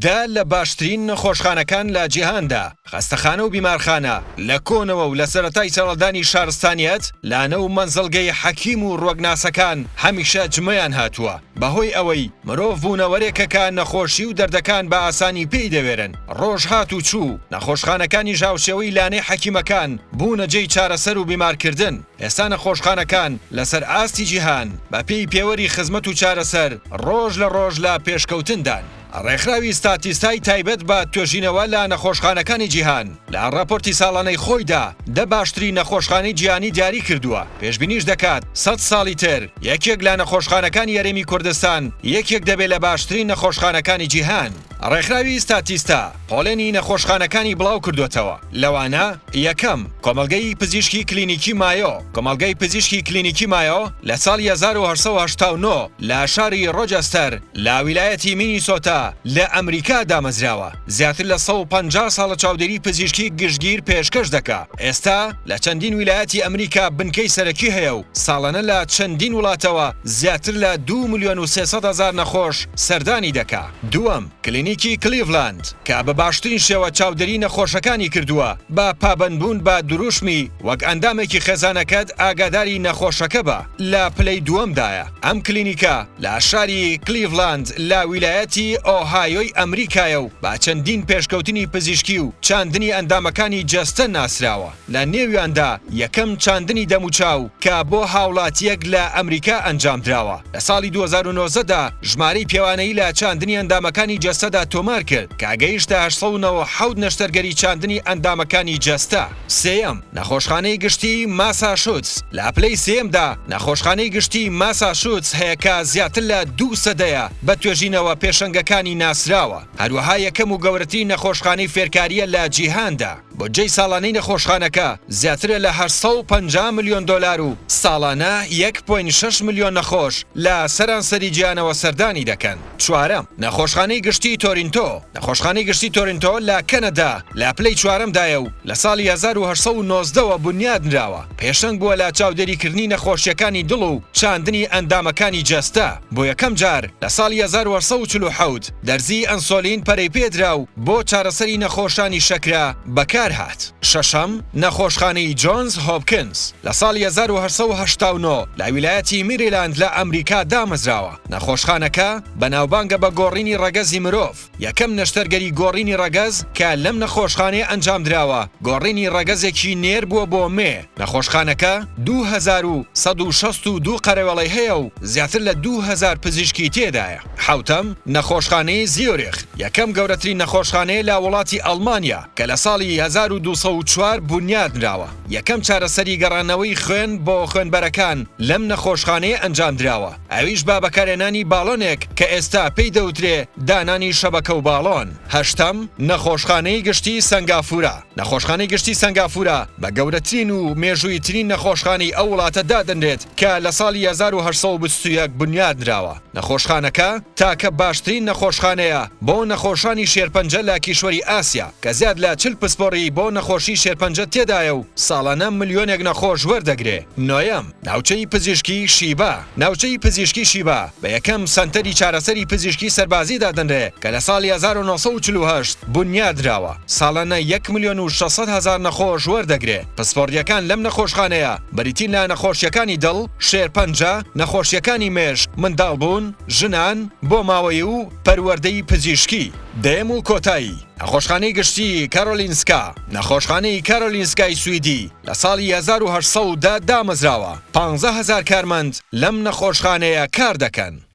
دا لە باشترین نەخۆشخانەکان لە جیهاندا خەستەخانە و بیمارخانە لە کۆنەوە و لە سەرەتای سەرەڵدانی شارستانیەت لانە و مەنزڵگەی حەکیم و ڕوەگناسەکان هەمیشە جمەیان هاتووە بەهۆی ئەوەی مرۆڤ بوونەوەرێکەکە نەخۆشی و دەردەکان بە ئاسانی پێی دەوێرن ڕۆژ هات و چوو نەخۆشخانەکانی ژاوشێوەی لانەی حەکیمەکان بوونە جێی چارەسەر و بیمارکردن ئێستا نەخۆشخانەکان لەسەر ئاستی جیهان بە پێی پێوەری خزمەت و چارەسەر ڕۆژ لە ڕۆژ لە پێشکەوتندان ڕێکخراوی ستاتیستای تایبەت بە توێژینەوە لە نەخۆشخانەکانی جیهان لە راپۆرتی ساڵانەی خۆیدا دە باشترین نەخۆشخانەی جیهانی دیاری کردووە پێشبینیش دەکات 100 ساڵی تر یەکێک لە نەخۆشخانەکانی یەرێمی کوردستان یەکێک دەبێت لە باشترین نەخۆشخانەکانی جیهان ڕێکخراوی ستاتیستا پۆلێنی نەخۆشخانەکانی بڵاو کردوێتەوە لەوانە یەکەم کۆمەڵگەی پزیشکی کلینیکی مایۆ کۆمەڵگەی پزیشکی کلینیکی مایۆ لە ساڵی 1989 لە شاری ڕۆجەستەر لە ویلایەتی مینیسۆتا لە ئەمریکا دامەزراوە زیاتر لە 150 ساڵە چاودێری پزیشکی گشتگیر پێشکەش دەکا ئێستا لە چەندین ویلایەتی ئەمریکا بنکەی سەرەکی هەیە و ساڵانە لە چەندین وڵاتەوە زیاتر لە 2,300,000 نەخۆش سەردانی دەکا دووەم کلینیکی کلیڤلاند کە بە باشترین شێوە چاودێری نەخۆشەکانی کردووە بە پابەندبوون بە دروشمی وەک ئەندامێکی خێزانەکەت ئاگاداری نەخۆشەکە بە لە پلەی دووەمدایە ئەم کلینیکە لە شاری کلیڤلاند لە ویلایەتی ئۆهایۆی ئەمریکایە و با چەندین پێشکەوتنی پزیشکی و چاندنی ئەندامەکانی جەستە ناسراوە لە نێویاندا یەکەم چاندنی دەموچاو کە بۆ هاوڵاتیەک لە ئەمریکا ئەنجام دراوە لە ساڵی 2009دا ژمارەی پێوانەی لە چاندنی ئەندامەکانی جەستەدا تۆمار کرد کە گەیشتە 897 نەشتەرگەری چاندنی ئەندامەکانی جەستە سێەم نەخۆشخانەی گشتی ماساچوتس لە پلەی سێمدا نەخۆشخانەی گشتی ماساچوتس هەیە کە زیاتر لە 200 بە توێژینەوە پێشەنگەکانی ناسراوە هەروەها یەکەم و گەورەترین نەخۆشخانەی فێرکاریە لە جیهاندا بودجەی ساڵانەی نەخۆشخانەکە زیاترە لە 850 ملیۆن دۆلار و ساڵانە 1.6 ملیۆن نەخۆش لە سەرانسەری جیهانەوە سەردانی دەکەن چوارەم نەخۆشخانەی گشتی تۆرینتۆ نەخۆشخانەی گشتی تۆرینتۆ لە کەنەدا لە پلەی چوارەمدایە و لە ساڵی 1890ەوە بنیادنراوە پێشەنگ بووە لە چاودێریکردنی نەخۆشیەکانی دڵ و چاندنی ئەندامەکانی جەستە بۆ یەکەم جار لە ساڵی 1940 دەرزی ئەنسۆلین پەرەی پێدرا و بۆ چارەسەری نەخۆشانی شەکرا بەکار هات شەشەم نەخۆشخانەی جۆنز هۆپکینز لە ساڵی 1989 لە ویلایەتی میریلاند لە ئەمریکا دامەزراوە نەخۆشخانەکە بەناوبانگە بە گۆڕینی ڕەگەزی مرۆڤ یەکەم نەشتەرگەری گۆڕینی ڕەگەز کە لەم نەخۆشخانەیە ئەنجام دراوە گۆڕینی ڕەگەزێکی نێر بووە بۆ مێ نەخۆشخانەکە 2162 قەرەوەڵی هەیە و زیاتر لە 2000 پزیشکی تێدایە حوتەم نەخۆشخانەی زیۆریخ یەکەم گەورەترین نەخۆشخانەیە لە وڵاتی ئەڵمانیا کە لە ساڵی 1204 بنیادنراوە یەکەم چارەسەری گەڕانەوەی خوێن بۆ خوێنبەرەکان لەم نەخۆشخانەیە ئەنجام دراوە ئەویش با بەکارهێنانی باڵۆنێک کە ئێستا پێی دەوترێ دانانی شەبەکە و باڵۆن هەشتەم نەخۆشخانەی گشتی سنگافورە نەخۆشخانەی گشتی سنگافورە بە گەورەترین و مێژوویترین نەخۆشخانەی ئەو وڵاتە دادەنرێت کە لە ساڵی 1821 بنیادنراوە نەخۆشخانەکە تاکە باشترین نەخۆشخانەیە بۆ نەخۆشانی شێرپەنجە لە کیشوەری ئاسیا کە زیاد لە 40 پسپۆڕی بۆ نەخۆشی شێرپەنجە تێدایە و ساڵانە ملیۆنێک نەخۆش وەردەگرێ نۆیەم ناوچەی پزیشکی شیبا ناوچەی پزیشکی شیبا بە یەکەم سەنتەری چارەسەری پزیشکی سەربازی دادەنرێ کە لە ساڵی 1948 بنیادراوە ساڵانە 1,600,000 نەخۆش وەردەگرێ پسپۆڕیەکان لەم نەخۆشخانەیە بەریتین لە نەخۆشیەکانی دڵ شێرپەنجە نەخۆشیەکانی مێش منداڵبوون ژنان بۆ ماوەی و پەروەردەی پزیشکی دێم و کۆتایی نەخۆشخانەی گشتی کارۆلینسکا نەخۆشخانەی کارۆلینسکای سویدی لە ساڵی 1810 دامەزراوە 15,000 کارمەند لەم نەخۆشخانەیە کار دەکەن